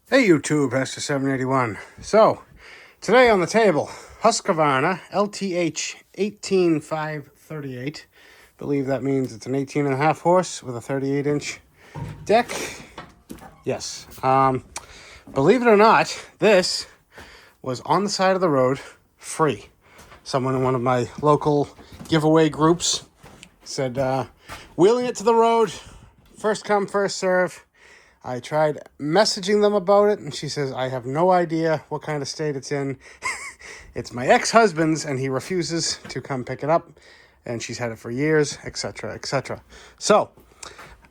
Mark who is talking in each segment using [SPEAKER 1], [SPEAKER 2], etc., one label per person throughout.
[SPEAKER 1] Hey YouTube, Pastor 781. So, today on the table, Husqvarna LTH 18538. Believe that means it's an 18 and a half horse with a 38-inch deck. Yes. Believe it or not, this was on the side of the road, free. Someone in one of my local giveaway groups said, wheeling it to the road, first come, first serve. I tried messaging them about it, and she says, I have no idea what kind of state it's in. It's my ex-husband's, and he refuses to come pick it up, and she's had it for years, etc., etc. So,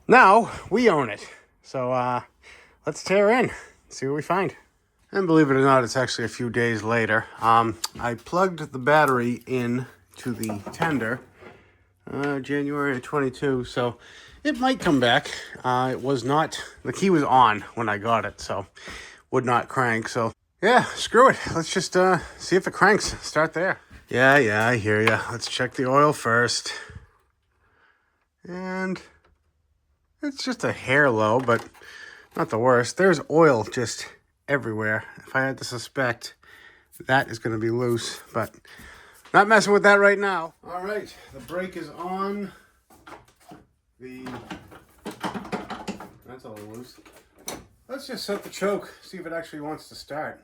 [SPEAKER 1] now we own it. So, let's tear in, see what we find. And believe it or not, it's actually a few days later. I plugged the battery in to the tender January 22, so it might come back. It was not, the key was on when I got it, so would not crank. So yeah, screw it. Let's just see if it cranks. Start there. Yeah, I hear ya. Let's check the oil first. And it's just a hair low, but not the worst. There's oil just everywhere. If I had to suspect, that is going to be loose, but not messing with that right now. All right, the brake is on. That's a little loose. Let's just set the choke, see if it actually wants to start.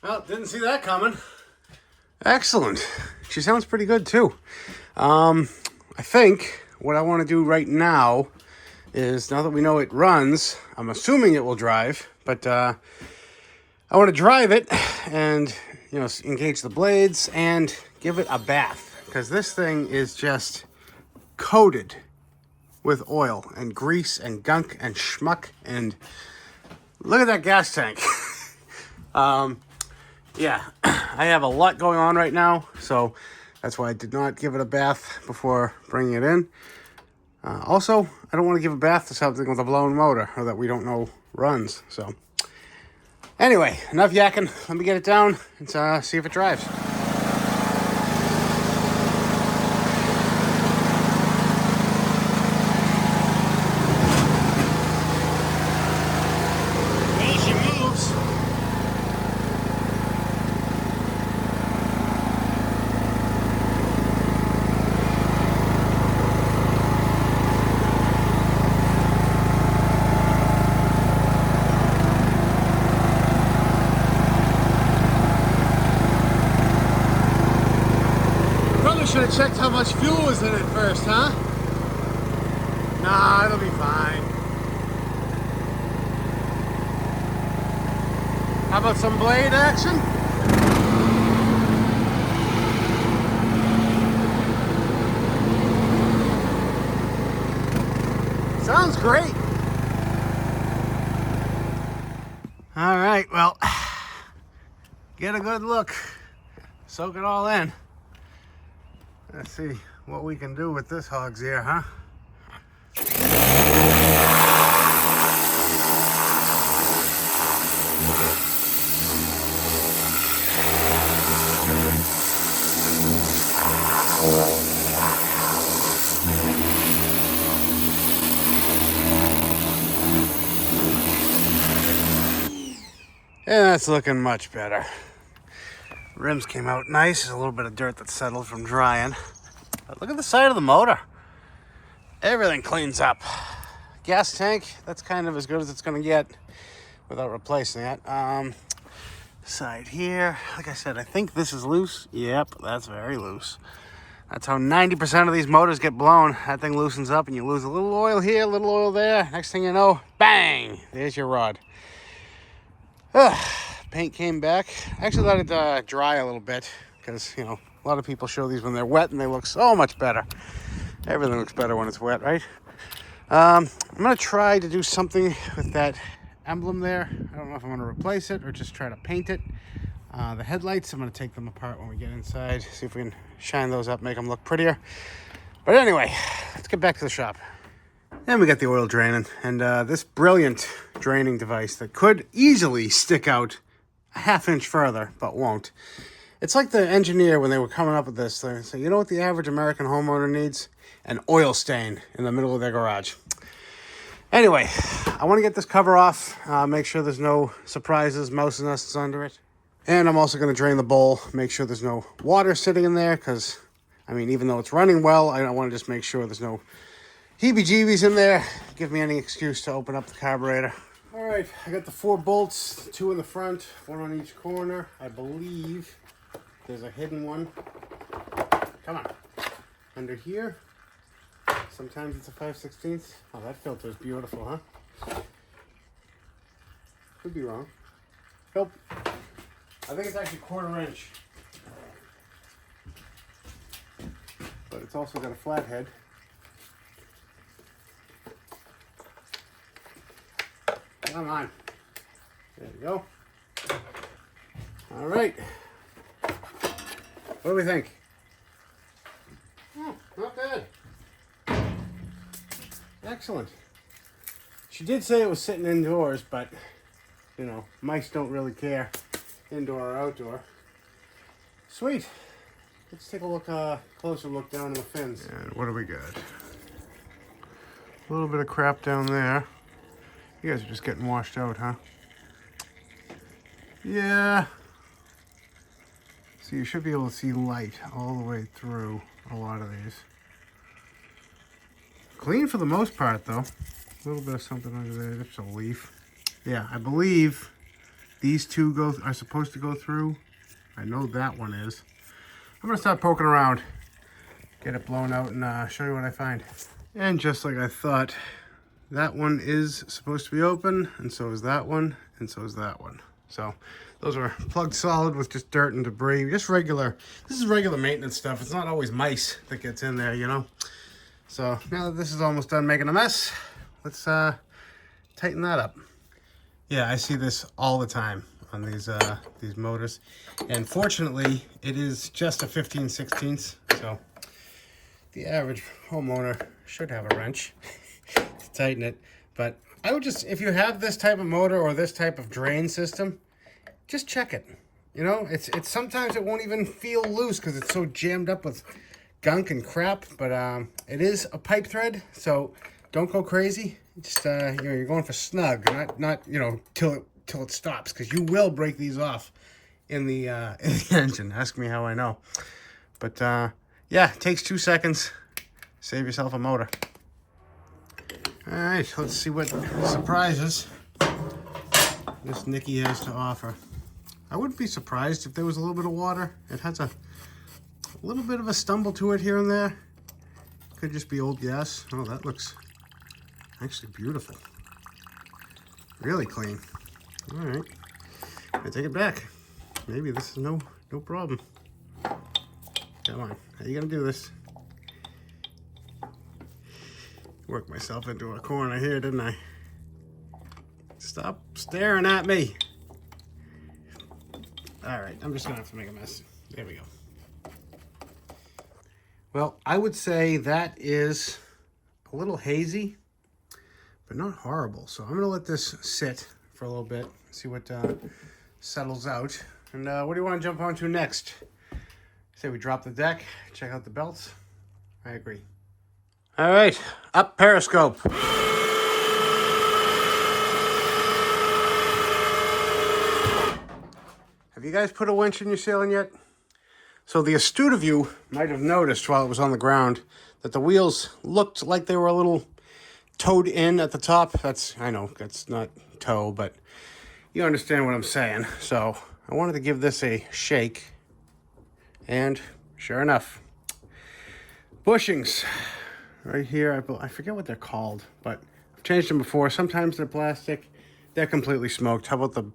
[SPEAKER 1] Well, didn't see that coming. Excellent. She sounds pretty good too. I think what I want to do right now is, now that we know it runs, I'm assuming it will drive, but I want to drive it and, engage the blades and give it a bath, because this thing is just coated with oil and grease and gunk and schmuck, and look at that gas tank. Yeah, I have a lot going on right now, so that's why I did not give it a bath before bringing it in. Also, I don't want to give a bath to something with a blown motor or that we don't know runs. So, anyway, enough yakking. Let me get it down and see if it drives. Should have checked how much fuel was in it first, huh? Nah, it'll be fine. How about some blade action? Sounds great. All right, well, get a good look. Soak it all in. Let's see what we can do with this hog's ear, huh? And that's looking much better. Rims came out nice. There's a little bit of dirt that settled from drying. But look at the side of the motor. Everything cleans up. Gas tank, that's kind of as good as it's going to get without replacing it. Side here, like I said, I think this is loose. Yep, that's very loose. That's how 90% of these motors get blown. That thing loosens up and you lose a little oil here, a little oil there. Next thing you know, bang, there's your rod. Paint came back. I actually let it dry a little bit because, you know, a lot of people show these when they're wet and they look so much better. Everything looks better when it's wet, right? I'm going to try to do something with that emblem there. I don't know if I'm going to replace it or just try to paint it. The headlights, I'm going to take them apart when we get inside, see if we can shine those up, make them look prettier. But anyway, let's get back to the shop. And we got the oil draining, and this brilliant draining device that could easily stick out a ½ inch further, but won't. It's like the engineer, when they were coming up with this, they say, you know what the average American homeowner needs? An oil stain in the middle of their garage. Anyway, I want to get this cover off, make sure there's no surprises, mouse nests under it. And I'm also going to drain the bowl, make sure there's no water sitting in there, because, I mean, even though it's running well, I want to just make sure there's no heebie-jeebies in there. Give me any excuse to open up the carburetor. All right, I got the 4 bolts, 2 in the front, 1 on each corner. I believe there's a hidden one. Come on. Under here. Sometimes it's a 5/16. Oh, that filter is beautiful, huh? Could be wrong. Nope. I think it's actually 1/4 inch. But it's also got a flathead. Come on. There we go. All right. What do we think? Oh, not bad. Excellent. She did say it was sitting indoors, but, you know, mice don't really care, indoor or outdoor. Sweet. Let's take a look, closer look down in the fins. And what do we got? A little bit of crap down there. You guys are just getting washed out, huh? Yeah. So you should be able to see light all the way through a lot of these. Clean for the most part, though. A little bit of something under there, just a leaf. Yeah, I believe these two are supposed to go through. I know that one is. I'm gonna start poking around, get it blown out, and show you what I find. And just like I thought, that one is supposed to be open, and so is that one, and so is that one. So those are plugged solid with just dirt and debris. Just regular, this is regular maintenance stuff. It's not always mice that gets in there, you know? So now that this is almost done making a mess, let's tighten that up. Yeah, I see this all the time on these motors. And fortunately, it is just a 15/16, so the average homeowner should have a wrench to tighten it. But I would just, if you have this type of motor or this type of drain system, just check it. You know, it's sometimes it won't even feel loose because it's so jammed up with gunk and crap, but it is a pipe thread, so don't go crazy. Just you know, you're going for snug, not you know, till it stops, because you will break these off in the engine. Ask me how I know. But yeah, it takes 2 seconds. Save yourself a motor. All right, let's see what surprises this Nicky has to offer. I wouldn't be surprised if there was a little bit of water. It has a little bit of a stumble to it here and there. Could just be old gas. Oh, that looks actually beautiful. Really clean. All right, I take it back. Maybe this is no problem. Come on, how you gonna do this? Worked myself into a corner here, didn't I? Stop staring at me. All right, I'm just gonna have to make a mess. There we go. Well, I would say that is a little hazy, but not horrible. So I'm gonna let this sit for a little bit, see what settles out. And what do you want to jump onto next? Say we drop the deck, check out the belts. I agree. All right, up periscope. Have you guys put a winch in your ceiling yet? So the astute of you might have noticed while it was on the ground that the wheels looked like they were a little towed in at the top. I know, that's not toe, but you understand what I'm saying. So I wanted to give this a shake, and sure enough, Bushings right here. I forget what they're called, but I've changed them before. Sometimes they're plastic. They're completely smoked. How about the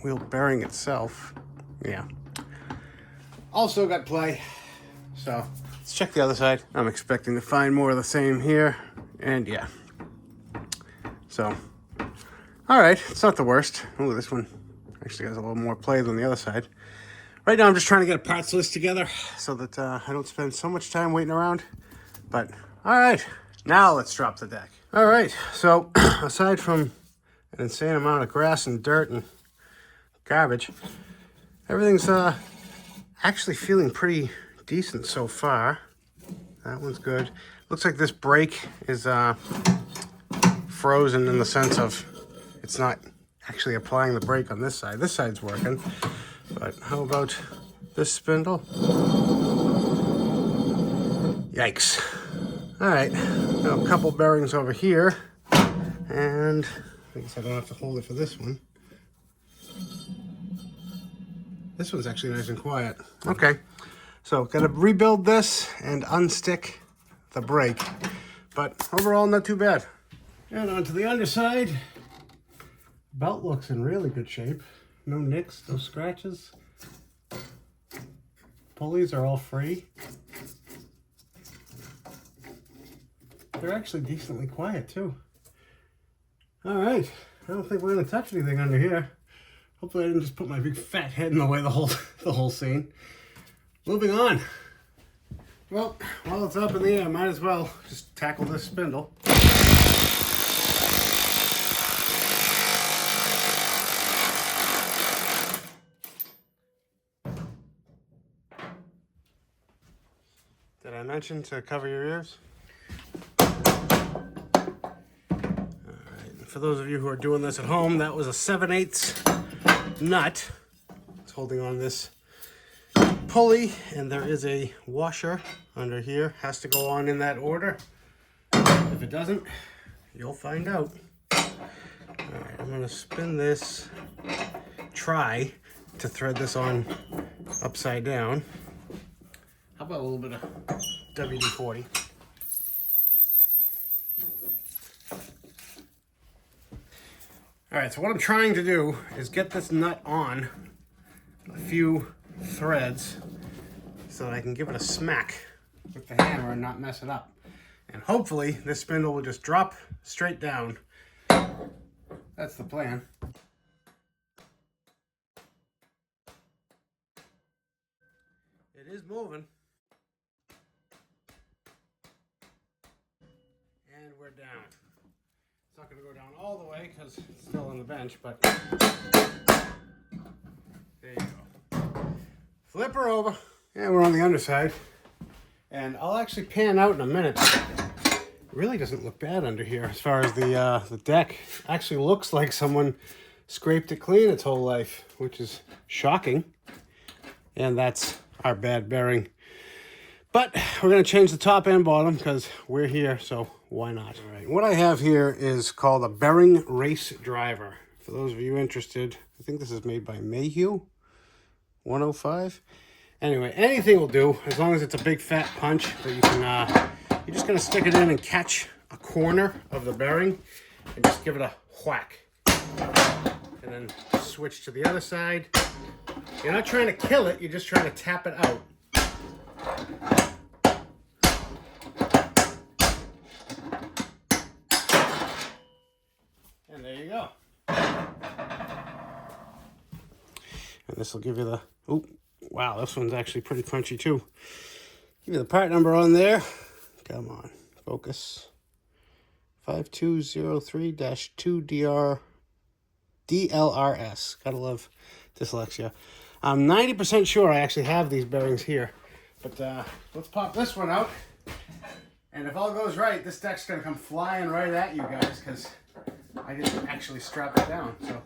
[SPEAKER 1] wheel bearing itself? Yeah. Also got play. So let's check the other side. I'm expecting to find more of the same here. And yeah. So, all right. It's not the worst. Oh, this one actually has a little more play than the other side. Right now, I'm just trying to get a parts list together so that I don't spend so much time waiting around. But, all right, now let's drop the deck. All right, so aside from an insane amount of grass and dirt and garbage, everything's actually feeling pretty decent so far. That one's good. Looks like this brake is frozen in the sense of it's not actually applying the brake on this side. This side's working. But how about this spindle? Yikes. All right, now a couple bearings over here. And I guess I don't have to hold it for this one. This one's actually nice and quiet. Okay, so gotta rebuild this and unstick the brake. But overall, not too bad. And onto the underside. Belt looks in really good shape. No nicks, no scratches. Pulleys are all free. They're actually decently quiet too. All right, I don't think we're gonna touch anything under here. Hopefully I didn't just put my big fat head in the way the whole scene. Moving on. Well, while it's up in the air, might as well just tackle this spindle. Did I mention to cover your ears? Alright, for those of you who are doing this at home, that was a 7/8 nut. It's holding on this pulley, and there is a washer under here. Has to go on in that order. If it doesn't, you'll find out. Alright, I'm gonna spin this, try to thread this on upside down. How about a little bit of WD-40? All right, so what I'm trying to do is get this nut on a few threads so that I can give it a smack with the hammer and not mess it up. And hopefully this spindle will just drop straight down. That's the plan. It is moving. And we're down. It's not going to go down all the way because it's still on the bench, but there you go. Flip her over. And we're on the underside. And I'll actually pan out in a minute. It really doesn't look bad under here as far as the deck. Actually looks like someone scraped it clean its whole life, which is shocking. And that's our bad bearing. But we're going to change the top and bottom because we're here, so why not? All right, what I have here is called a bearing race driver. For those of you interested, I think this is made by Mayhew 105. Anyway, anything will do as long as it's a big fat punch that you can, you're just going to stick it in and catch a corner of the bearing and just give it a whack. And then switch to the other side. You're not trying to kill it, you're just trying to tap it out. And there you go. And this will give you the, oh, wow, this one's actually pretty punchy too. Give you the part number on there. Come on, focus. 5203-2DR DLRS. Gotta love dyslexia. I'm 90% sure I actually have these bearings here. But let's pop this one out. And if all goes right, this deck's gonna come flying right at you guys because I didn't actually strap it down. So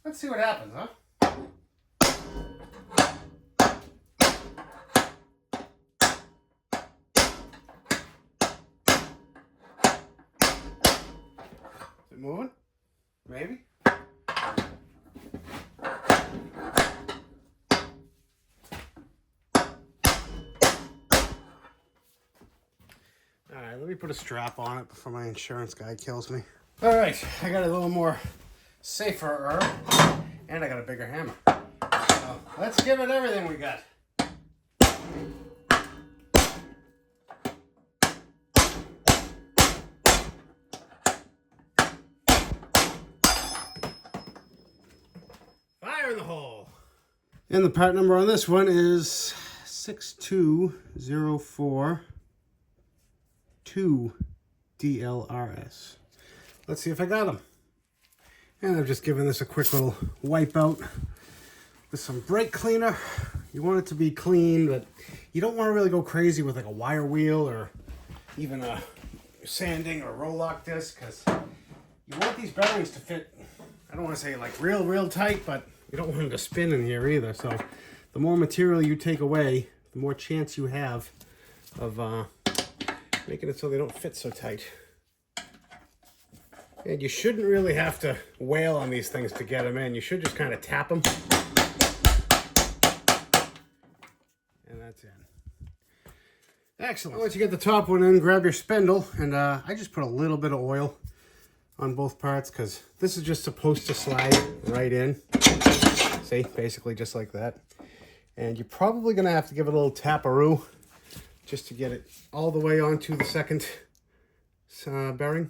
[SPEAKER 1] let's see what happens, huh? Is it moving? Maybe? put a strap on it before my insurance guy kills me. All right, I got a little more safer, and I got a bigger hammer. So let's give it everything we got. Fire in the hole. And the part number on this one is 62042 DLRS. Let's see if I got them. And I've just given this a quick little wipe out with some brake cleaner. You want it to be clean, but you don't want to really go crazy with like a wire wheel or even a sanding or roll lock disc, because you want these bearings to fit, I don't want to say like real tight, but you don't want them to spin in here either. So the more material you take away, the more chance you have of making it so they don't fit so tight. And you shouldn't really have to wail on these things to get them in. You should just kind of tap them. And that's in. Excellent. Once you get the top one in, grab your spindle. And I just put a little bit of oil on both parts because this is just supposed to slide right in. See, basically just like that. And you're probably going to have to give it a little tap-a-roo just to get it all the way onto the second bearing.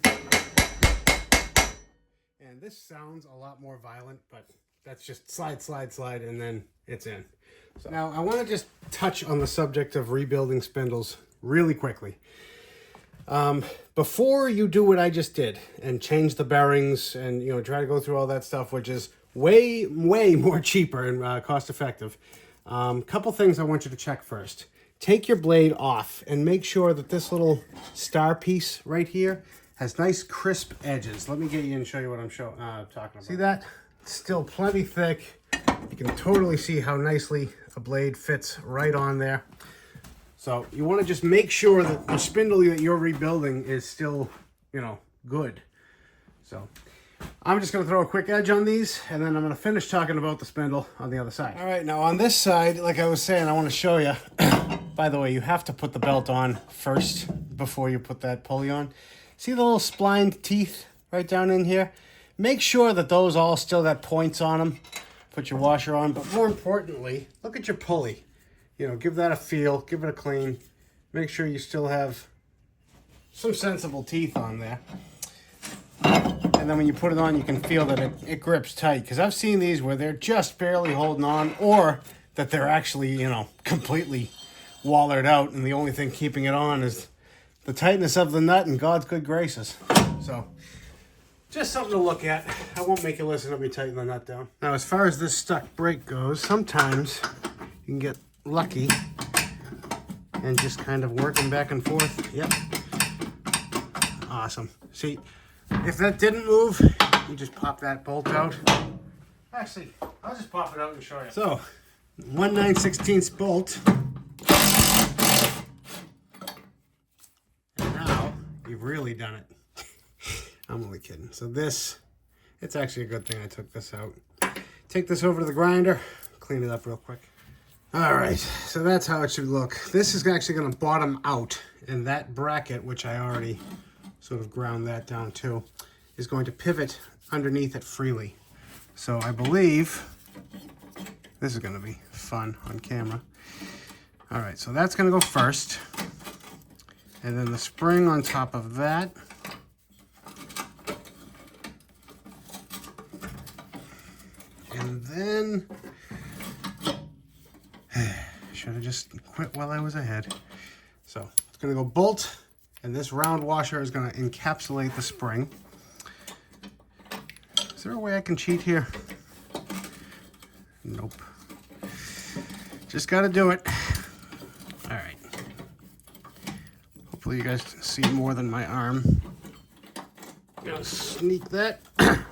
[SPEAKER 1] And this sounds a lot more violent, but that's just slide, and then it's in. So now I want to just touch on the subject of rebuilding spindles really quickly. Before you do what I just did and change the bearings and, you know, try to go through all that stuff, which is way more cheaper and cost effective. Couple things I want you to check first. Take your blade off and make sure that this little star piece right here has nice crisp edges. Let me get you and show you what I'm talking about. See that? It's still plenty thick. You can totally see how nicely a blade fits right on there. So you want to just make sure that the spindle that you're rebuilding is still, you know, good. So I'm just going to throw a quick edge on these, and then I'm going to finish talking about the spindle on the other side. All right, now on this side, like I was saying, I want to show you. By the way, you have to put the belt on first before you put that pulley on. See the little splined teeth right down in here? Make sure that those all still got points on them. Put your washer on, but more importantly, look at your pulley. You know, give that a feel, give it a clean. Make sure you still have some sensible teeth on there. And then when you put it on, you can feel that it grips tight. Because I've seen these where they're just barely holding on, or that they're actually, you know, completely wallered out, and the only thing keeping it on is the tightness of the nut and God's good graces. So, just something to look at. I won't make you listen to me tighten the nut down. Now, as far as this stuck brake goes, sometimes you can get lucky and just kind of working back and forth. Yep. Awesome. See, if that didn't move, you just pop that bolt out. Actually, I'll just pop it out and show you. So, 1 9/16 bolt. And now, you've really done it. I'm only kidding. So this, it's actually a good thing I took this out. Take this over to the grinder, clean it up real quick. All right, so that's how it should look. This is actually going to bottom out, and that bracket, which I already sort of ground that down too, is going to pivot underneath it freely. So I believe this is going to be fun on camera. All right, so that's going to go first, and then the spring on top of that. And then, should have just quit while I was ahead. So it's going to go bolt, and this round washer is going to encapsulate the spring. Is there a way I can cheat here? Nope. Just got to do it. All right. Hopefully you guys see more than my arm. Gonna sneak that.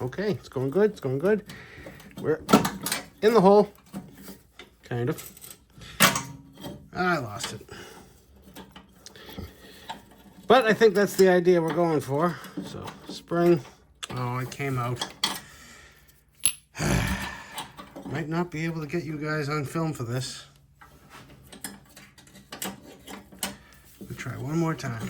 [SPEAKER 1] Okay, it's going good. It's going good. We're in the hole, kind of. I lost it. But I think that's the idea we're going for. So, spring. Oh, it came out. Might not be able to get you guys on film for this. We'll try one more time.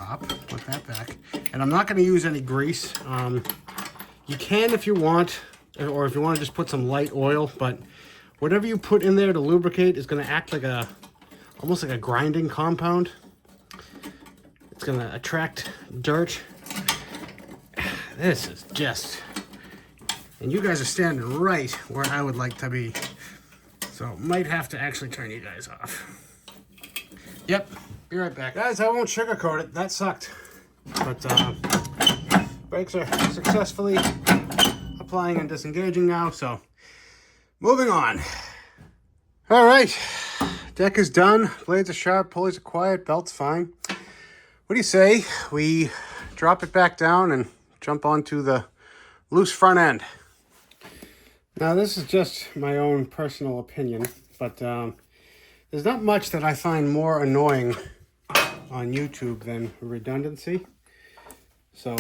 [SPEAKER 1] top, put that back. And I'm not going to use any grease. You can if you want, or if you want to just put some light oil, but whatever you put in there to lubricate is going to act like almost like a grinding compound. It's going to attract dirt. This is just, and you guys are standing right where I would like to be. So might have to actually turn you guys off. Yep, be right back. Guys, I won't sugarcoat it. That sucked. But brakes are successfully applying and disengaging now, so moving on. All right, deck is done. Blades are sharp, pulleys are quiet, belt's fine. What do you say we drop it back down and jump onto the loose front end? Now, this is just my own personal opinion, but there's not much that I find more annoying on YouTube than redundancy. So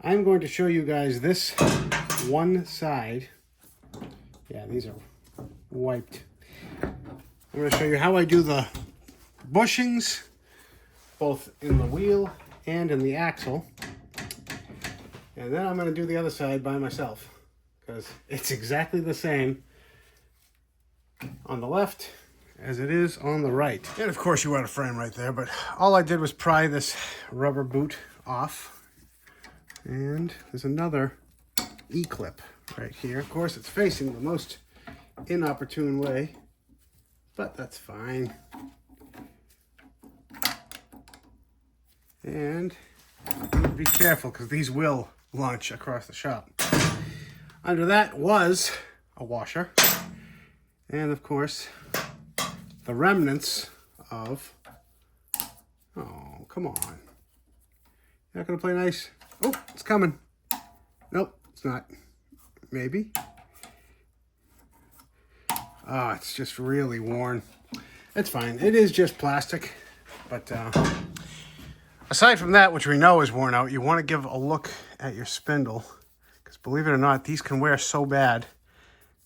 [SPEAKER 1] I'm going to show you guys this one side. Yeah, these are wiped. I'm going to show you how I do the bushings, both in the wheel and in the axle. And then I'm going to do the other side by myself, because it's exactly the same on the left as it is on the right. And of course you had a frame right there, but all I did was pry this rubber boot off. And there's another E-clip right here. Of course it's facing the most inopportune way, but that's fine. And be careful, because these will launch across the shop. Under that was a washer, and of course the remnants of, oh, come on. You're not gonna play nice? Oh, it's coming. Nope, it's not. Maybe. Oh, it's just really worn. It's fine. It is just plastic, but aside from that, which we know is worn out, you want to give a look at your spindle, because believe it or not, these can wear so bad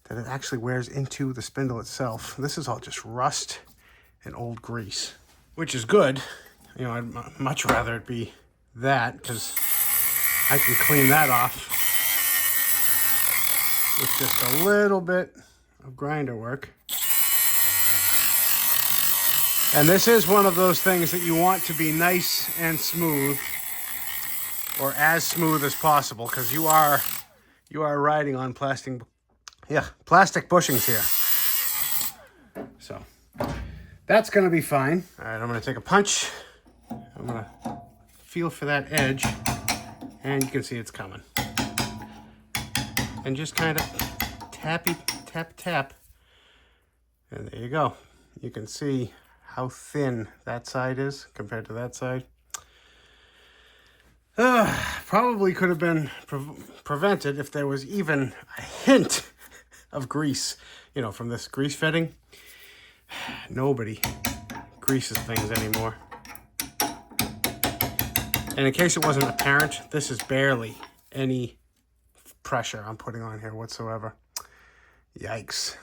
[SPEAKER 1] that it actually wears into the spindle itself. This is all just rust and old grease, which is good. You know, I'd much rather it be that, because I can clean that off with just a little bit of grinder work. And this is one of those things that you want to be nice and smooth, or as smooth as possible, because you are riding on plastic bushings here. So that's going to be fine. All right, I'm going to take a punch. I'm going to feel for that edge, and you can see it's coming. And just kind of tap, tap. And there you go. You can see how thin that side is compared to that side. Probably could have been prevented if there was even a hint of grease, you know, from this grease fitting. Nobody greases things anymore. And in case it wasn't apparent, this is barely any pressure I'm putting on here whatsoever. Yikes.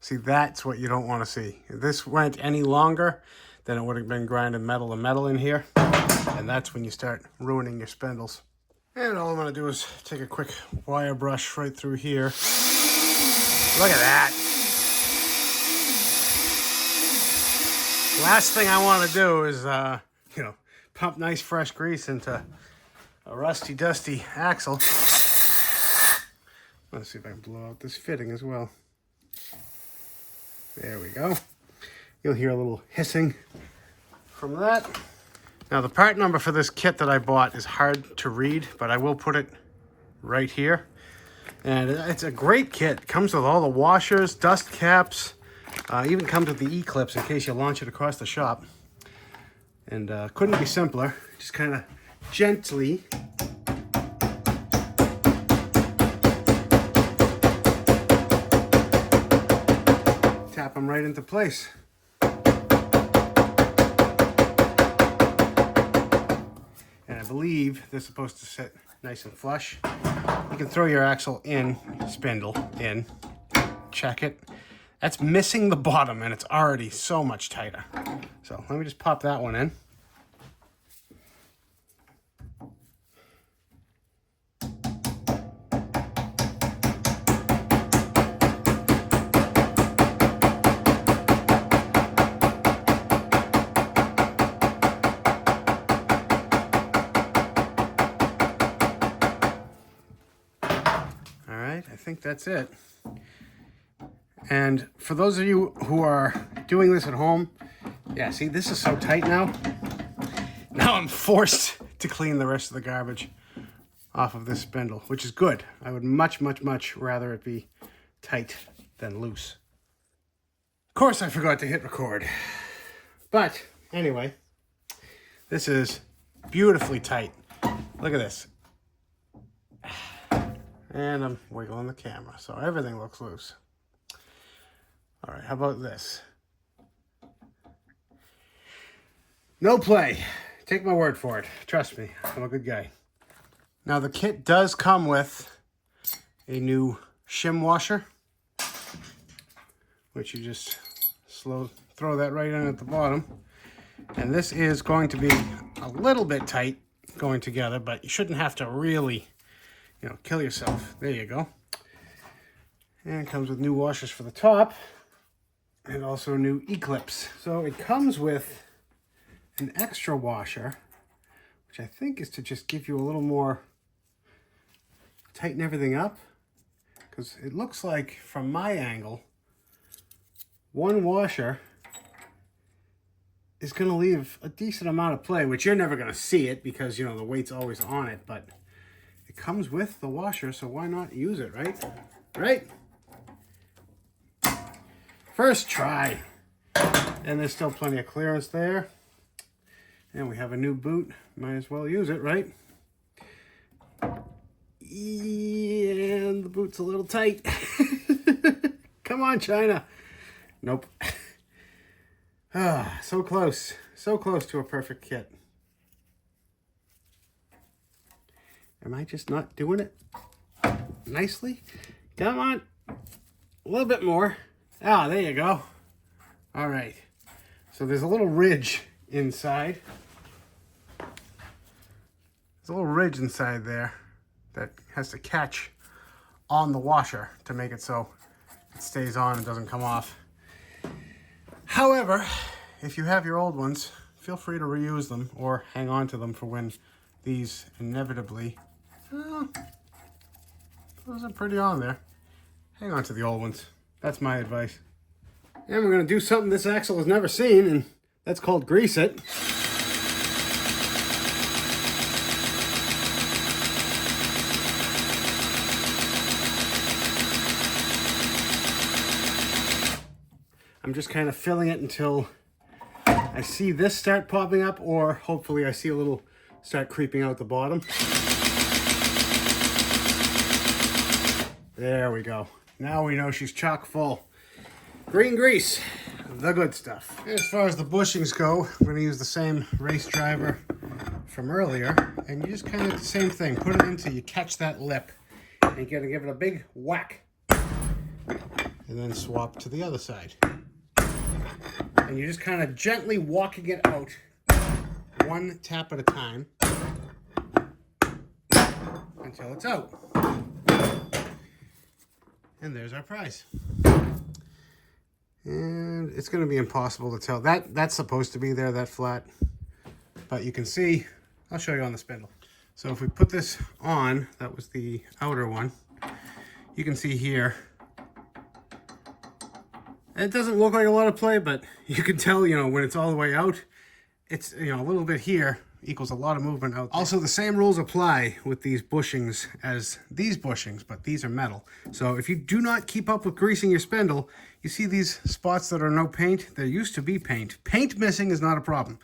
[SPEAKER 1] See, that's what you don't want to see. If this went any longer, then it would have been grinding metal to metal in here. And that's when you start ruining your spindles. And all I'm going to do is take a quick wire brush right through here. Look at that. Last thing I want to do is, you know, pump nice fresh grease into a rusty, dusty axle. Let's see if I can blow out this fitting as well. There we go. You'll hear a little hissing from that. Now, the part number for this kit that I bought is hard to read, but I will put it right here. And it's a great kit. It comes with all the washers, dust caps, even comes with the E-clips in case you launch it across the shop. And couldn't be simpler. Just kind of gently tap them right into place. And I believe they're supposed to sit nice and flush. You can throw your axle in, spindle in, check it. That's missing the bottom and it's already so much tighter. So let me just pop that one in. think that's it. And for those of you who are doing this at home, yeah, see, this is so tight now. Now I'm forced to clean the rest of the garbage off of this spindle, which is good. I would much, much, much rather it be tight than loose. Of course, I forgot to hit record. But anyway, this is beautifully tight. Look at this. And I'm wiggling the camera, so everything looks loose. All right, how about this? No play. Take my word for it. Trust me, I'm a good guy. Now the kit does come with a new shim washer, which you just throw that right in at the bottom. And this is going to be a little bit tight going together, but you shouldn't have to really, kill yourself. There you go. And it comes with new washers for the top and also new E-clips. So it comes with an extra washer, which I think is to just give you a little more, tighten everything up, because it looks like from my angle, one washer is going to leave a decent amount of play, which you're never going to see it because, the weight's always on it, but it comes with the washer, so why not use it, right? Right? First try. And there's still plenty of clearance there. And we have a new boot. Might as well use it, right? And the boot's a little tight. Come on, China. Nope. Ah, so close. So close to a perfect kit. Am I just not doing it nicely? Come on. A little bit more. Ah, there you go. All right. So there's a little ridge inside. There's a little ridge inside there that has to catch on the washer to make it so it stays on and doesn't come off. However, if you have your old ones, feel free to reuse them or hang on to them for when these inevitably, those are pretty on there. Hang on to the old ones. That's my advice. And we're going to do something this axle has never seen, and that's called grease it. I'm just kind of filling it until I see this start popping up, or hopefully I see a little start creeping out the bottom. There we go. Now we know she's chock full. Green grease, the good stuff. As far as the bushings go, we're going to use the same race driver from earlier, and you just kind of do the same thing. Put it until you catch that lip, and you're going to give it a big whack, and then swap to the other side. And you're just kind of gently walking it out, one tap at a time, until it's out. And there's our prize. And it's going to be impossible to tell. That's supposed to be there, that flat. But you can see, I'll show you on the spindle. So if we put this on, that was the outer one, you can see here, it doesn't look like a lot of play, but you can tell, when it's all the way out, it's, a little bit here equals a lot of movement out there. Also, the same rules apply with these bushings as these bushings, but these are metal. So if you do not keep up with greasing your spindle, you see these spots that are no paint? There used to be paint. Paint missing is not a problem.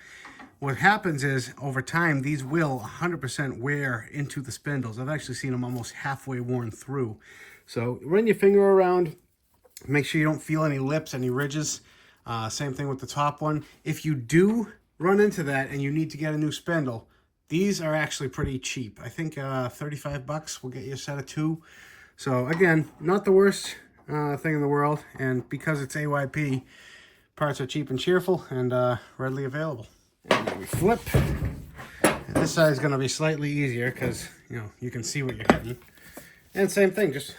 [SPEAKER 1] What happens is, over time, these will 100% wear into the spindles. I've actually seen them almost halfway worn through. So run your finger around. Make sure you don't feel any lips, any ridges. Same thing with the top one. If you do run into that and you need to get a new spindle, these are actually pretty cheap. I think 35 bucks will get you a set of 2. So again, not the worst thing in the world. And because it's AYP, parts are cheap and cheerful and readily available. And then we flip. And this side is going to be slightly easier because, you can see what you're hitting. And same thing, just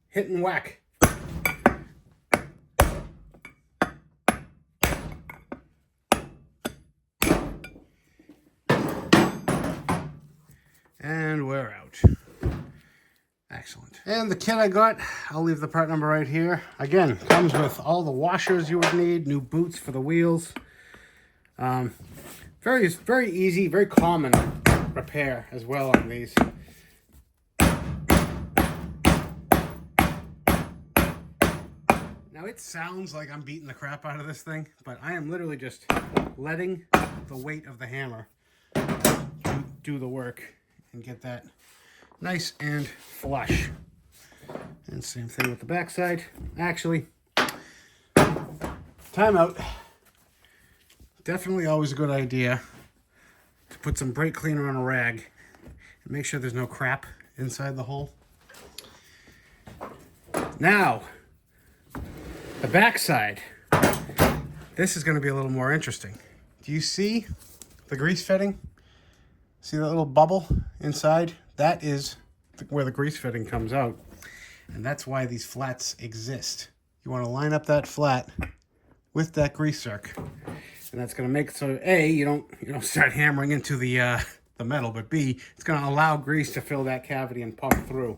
[SPEAKER 1] hit and whack. And we're out. Excellent. And the kit I got, I'll leave the part number right here. Again, comes with all the washers you would need, new boots for the wheels. Very easy, very common repair as well on these. Now it sounds like I'm beating the crap out of this thing, but I am literally just letting the weight of the hammer do the work and get that nice and flush. And same thing with the backside. Actually, timeout. Definitely always a good idea to put some brake cleaner on a rag and make sure there's no crap inside the hole. Now, the backside. This is going to be a little more interesting. Do you see the grease fitting? See that little bubble inside? That is where the grease fitting comes out. And that's why these flats exist. You want to line up that flat with that grease zerk. And that's going to make it so A, you don't start hammering into the metal, but B, it's going to allow grease to fill that cavity and pump through.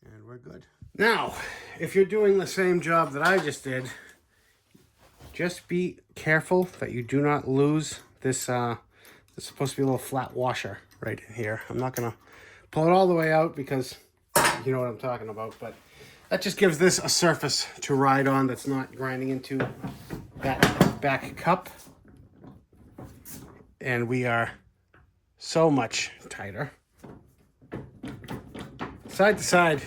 [SPEAKER 1] And we're good. Now, if you're doing the same job that I just did, just be careful that you do not lose this. There's supposed to be a little flat washer right in here. I'm not going to pull it all the way out because you know what I'm talking about, but that just gives this a surface to ride on that's not grinding into that back cup. And we are so much tighter. Side to side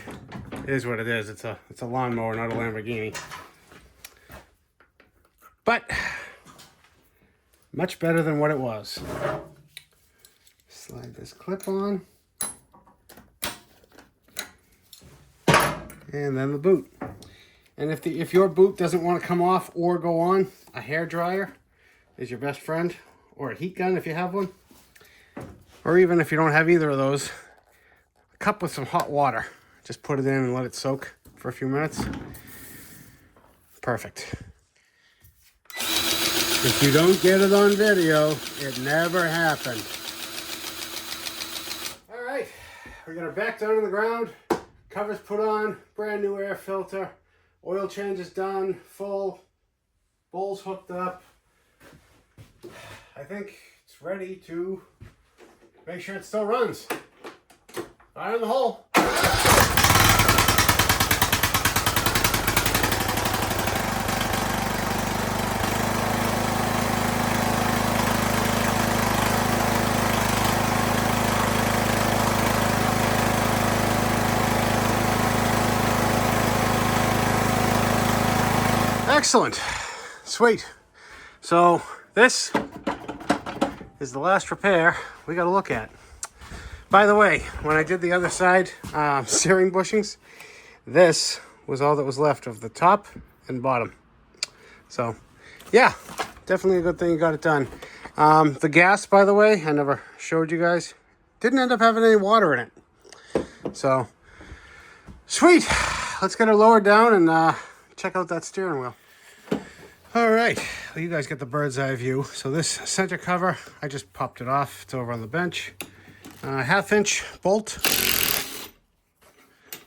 [SPEAKER 1] is what it is. It's a lawnmower, not a Lamborghini. But much better than what it was. Slide this clip on. And then the boot. And if your boot doesn't want to come off or go on, a hair dryer is your best friend, or a heat gun if you have one. Or even if you don't have either of those, a cup with some hot water. Just put it in and let it soak for a few minutes. Perfect. If you don't get it on video, it never happened. All right, we got our back down on the ground, covers put on, brand new air filter, oil change is done, full, bowls hooked up. I think it's ready to make sure it still runs. Fire in the hole. Excellent. Sweet. So this is the last repair we got to look at. By the way, when I did the other side steering bushings, this was all that was left of the top and bottom. So yeah, definitely a good thing you got it done. The gas, by the way, I never showed you guys, didn't end up having any water in it. So sweet. Let's get her lowered down and check out that steering wheel. All right, well, you guys get the bird's eye view. So this center cover, I just popped it off. It's over on the bench. 1/2-inch bolt.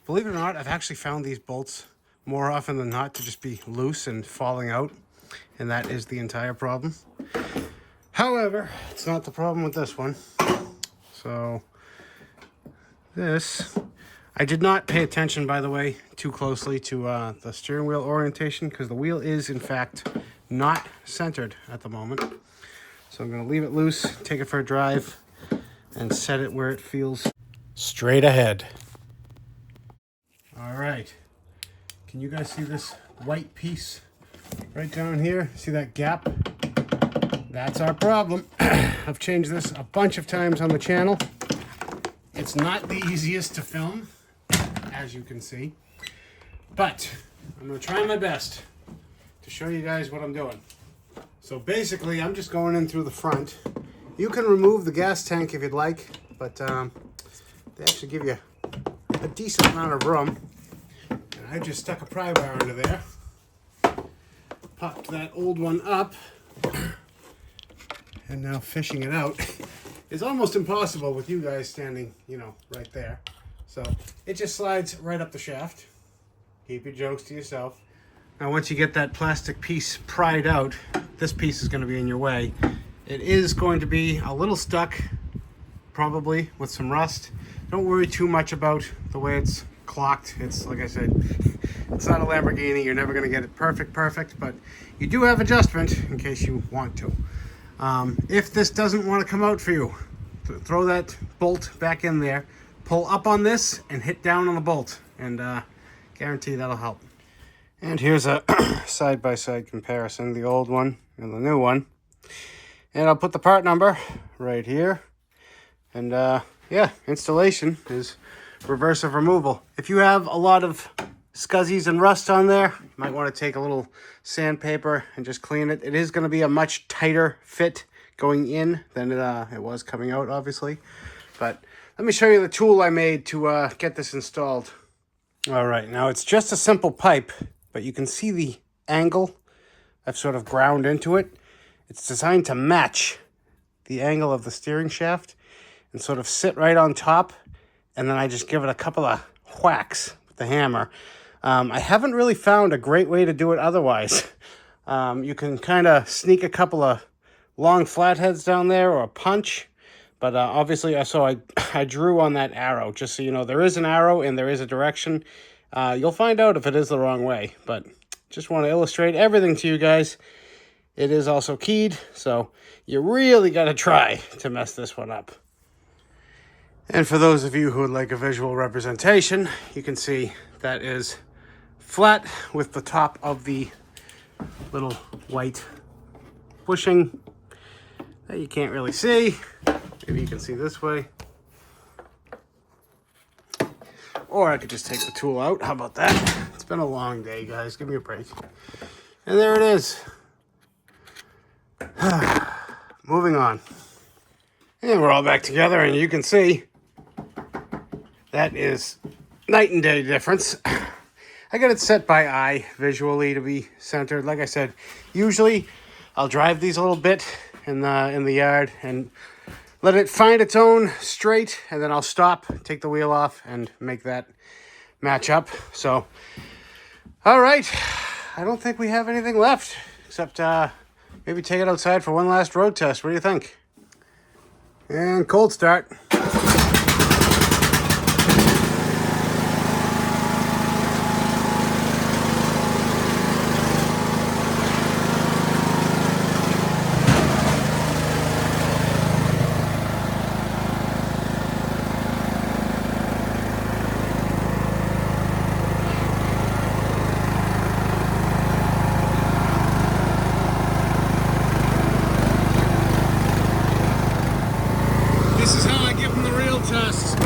[SPEAKER 1] Believe it or not, I've actually found these bolts more often than not to just be loose and falling out. And that is the entire problem. However, it's not the problem with this one. So this, I did not pay attention, by the way, too closely to the steering wheel orientation because the wheel is, in fact, not centered at the moment. So I'm going to leave it loose, take it for a drive, and set it where it feels straight ahead. All right. Can you guys see this white piece right down here? See that gap? That's our problem. I've changed this a bunch of times on the channel. It's not the easiest to film, as you can see, but I'm going to try my best to show you guys what I'm doing. So basically, I'm just going in through the front. You can remove the gas tank if you'd like, but they actually give you a decent amount of room. And I just stuck a pry bar under there. popped that old one up, and now fishing it out is almost impossible with you guys standing, you know, right there. So it just slides right up the shaft. Keep your jokes to yourself. Now once you get that plastic piece pried out, this piece is going to be in your way. It is going to be a little stuck, probably with some rust. Don't worry too much about the way it's clocked. It's, like I said, it's not a Lamborghini. You're never going to get it perfect, but you do have adjustment in case you want to. If this doesn't want to come out for you, throw that bolt back in there, pull up on this and hit down on the bolt, and guarantee that'll help. And here's a side-by-side comparison, the old one and the new one. And I'll put the part number right here. And yeah, installation is reversive removal. If you have a lot of scuzzies and rust on there, you might want to take a little sandpaper and just clean it. It is going to be a much tighter fit going in than it was coming out, obviously. But let me show you the tool I made to get this installed. All right, now it's just a simple pipe, but you can see the angle I've sort of ground into it. It's designed to match the angle of the steering shaft and sort of sit right on top, and then I just give it a couple of whacks with the hammer. I haven't really found a great way to do it otherwise. You can kind of sneak a couple of long flatheads down there or a punch, but obviously I drew on that arrow, just so you know there is an arrow and there is a direction. You'll find out if it is the wrong way, but just want to illustrate everything to you guys. It is also keyed, so you really got to try to mess this one up. And for those of you who would like a visual representation, you can see that is flat with the top of the little white bushing that you can't really see. Maybe you can see this way. Or I could just take the tool out. How about that? It's been a long day, guys. Give me a break. And there it is. Moving on. And we're all back together, and you can see that is night and day difference. I got it set by eye visually to be centered. Like I said, usually I'll drive these a little bit in the yard and let it find its own straight, and then I'll stop, take the wheel off, and make that match up. So, all right. I don't think we have anything left, except maybe take it outside for one last road test. What do you think? And cold start. This is how I give them the real test.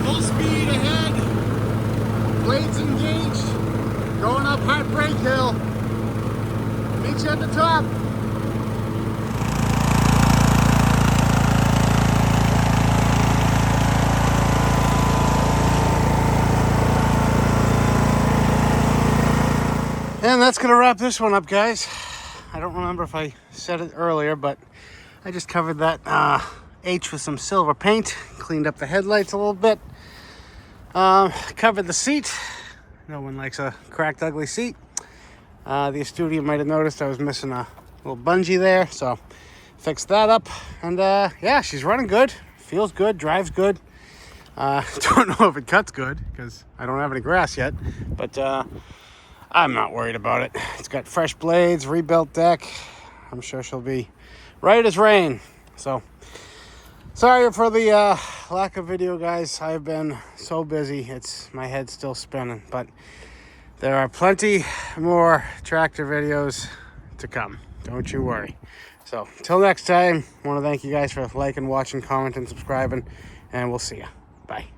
[SPEAKER 1] Full speed ahead, blades engaged, going up Heartbreak Hill. Meet you at the top. And that's gonna wrap this one up, guys. I don't remember if I said it earlier, but I just covered that H with some silver paint, cleaned up the headlights a little bit, covered the seat. No one likes a cracked, ugly seat. The studio might have noticed I was missing a little bungee there, so fixed that up. And yeah, she's running good, feels good, drives good. Don't know if it cuts good because I don't have any grass yet, but I'm not worried about it. It's got fresh blades, rebuilt deck. I'm sure she'll be right as rain. So, sorry for the lack of video, guys. I've been so busy. My head's still spinning. But there are plenty more tractor videos to come. Don't you worry. So, until next time, I want to thank you guys for liking, watching, commenting, subscribing. And we'll see you. Bye.